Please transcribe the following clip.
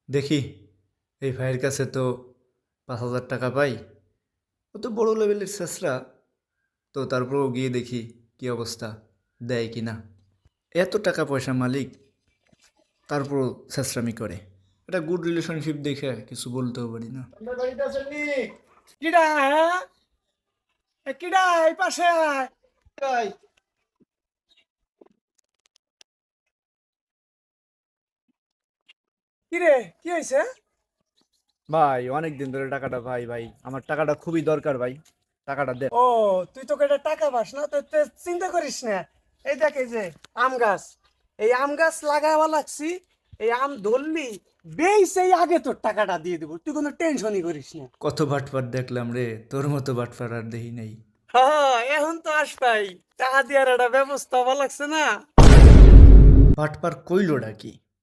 দেখি এই ভাইয়ের কাছে তো 5,000 টাকা পাই। ও তো বড় লেভেলের ছেঁচড়া। তো তারপরেও গিয়ে দেখি কি অবস্থা, দেয় কি না। এত টাকা পয়সা মালিক, তারপরও ছেঁচড়ামি করে। এটা গুড রিলেশনশিপ দেখে কিছু বলতেও পারি না। আপনার বাড়িতে আছেন নি? কিডা হ্যাঁ? কিডা এই পাশে আয়। আয়। কি রে কি হয়েছে? ভাই অনেক দিন ধরে টাকাটা, ভাই আমার টাকাটা খুবই দরকার ভাই, টাকাটা দেন। ও তুই তো কেটে টাকা পাস না তো তুই চিন্তা করিস না। এই দেখ এই যে আম গাছ, এই আম গাছ লাগাইবা লাগছি। এই আম ধরলি বেই আগে তোর টাকাটা দিয়ে দিব, তুই কোনো টেনশনই করিস না। কত বাটপার দেখলাম রে, তোর মতো বাটপার আর দেখি নাই। হ্যাঁ এখন তো আসবাই, টাকা দেওয়ার একটা ব্যবস্থা হওয়া লাগছে না। বাটপার কইলোটা কি?